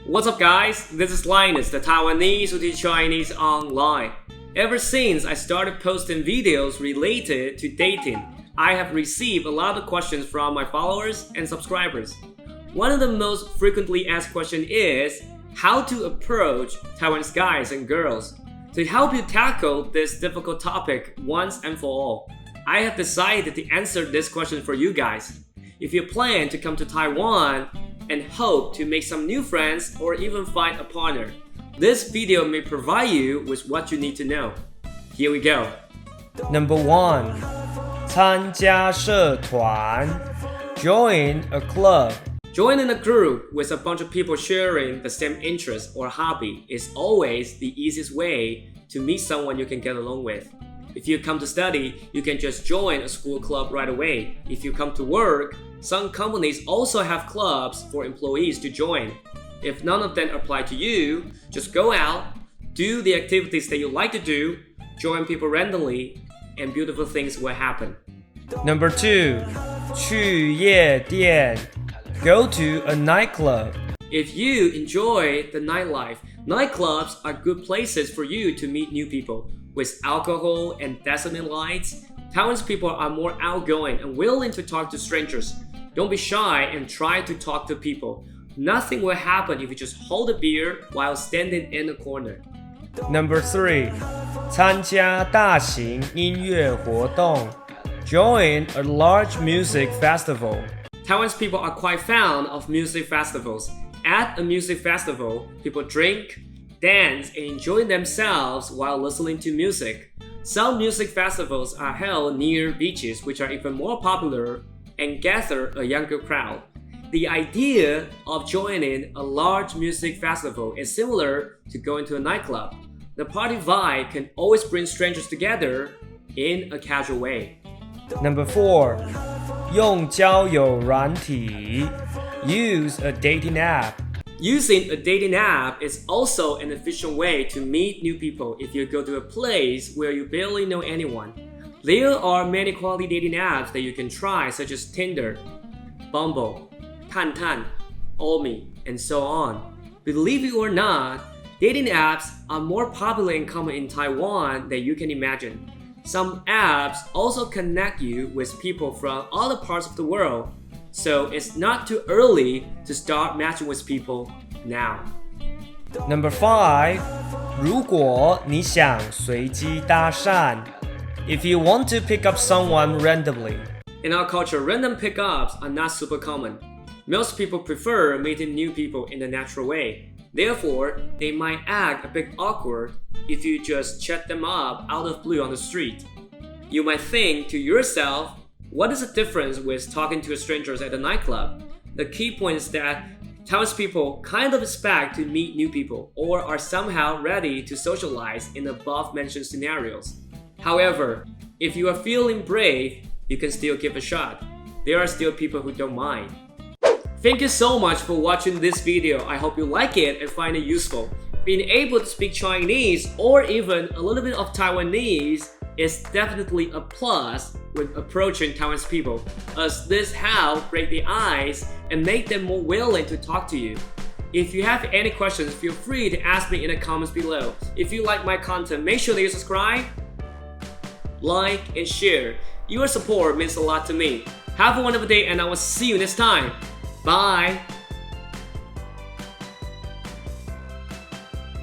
What's up guys, this is Linus, the Taiwanese who teach Chinese online. Ever since I started posting videos related to dating, I have received a lot of questions from my followers and subscribers. One of the most frequently asked questions is how to approach Taiwanese guys and girls. To help you tackle this difficult topic once and for all, I have decided to answer this question for you guys. If you plan to come to Taiwan and hope to make some new friends or even find a partner, this video may provide you with what you need to know. Here we go. Number 1. 參加社團 Join a club. Joining a group with a bunch of people sharing the same interest or hobby is always the easiest way to meet someone you can get along with. If you come to study, you can just join a school club right away. If you come to work, some companies also have clubs for employees to join. If none of them apply to you, just go out, do the activities that you like to do, join people randomly, and beautiful things will happen. Number 2. 去夜店 Go to a nightclub. If you enjoy the nightlife, nightclubs are good places for you to meet new people. With alcohol and dazzling lights, Taiwanese people are more outgoing and willing to talk to strangers. Don't be shy and try to talk to people. Nothing will happen if you just hold a beer while standing in a corner. Number 3. 參加大型音樂活動 Join a large music festival. Taiwanese people are quite fond of music festivals. At a music festival, people drink, dance, and enjoy themselves while listening to music. Some music festivals are held near beaches, which are even more popular and gather a younger crowd. The idea of joining a large music festival is similar to going to a nightclub. The party vibe can always bring strangers together in a casual way. Number 4. 用交友軟體 Use a dating app. Using a dating app is also an efficient way to meet new people if you go to a place where you barely know anyone. There are many quality dating apps that you can try, such as Tinder, Bumble, Tantan, Omi, and so on. Believe it or not, dating apps are more popular and common in Taiwan than you can imagine. Some apps also connect you with people from other parts of the world, so it's not too early to start matching with people now. Number 5. 如果你想隨機搭訕 If you want to pick up someone randomly. In our culture, random pickups are not super common. Most people prefer meeting new people in a natural way. Therefore, they might act a bit awkward if you just chat them up out of blue on the street. You might think to yourself, what is the difference with talking to strangers at a nightclub? The key point is that Taiwanese people kind of expect to meet new people or are somehow ready to socialize in above-mentioned scenarios. However, if you are feeling brave, you can still give a shot. There are still people who don't mind. Thank you so much for watching this video. I hope you like it and find it useful. Being able to speak Chinese or even a little bit of Taiwanese is definitely a plus when approaching Taiwanese people, as this helps break the ice and make them more willing to talk to you. If you have any questions, feel free to ask me in the comments below. If you like my content, make sure that you subscribe, like, and share. Your support means a lot to me. Have a wonderful day and I will see you next time. Bye!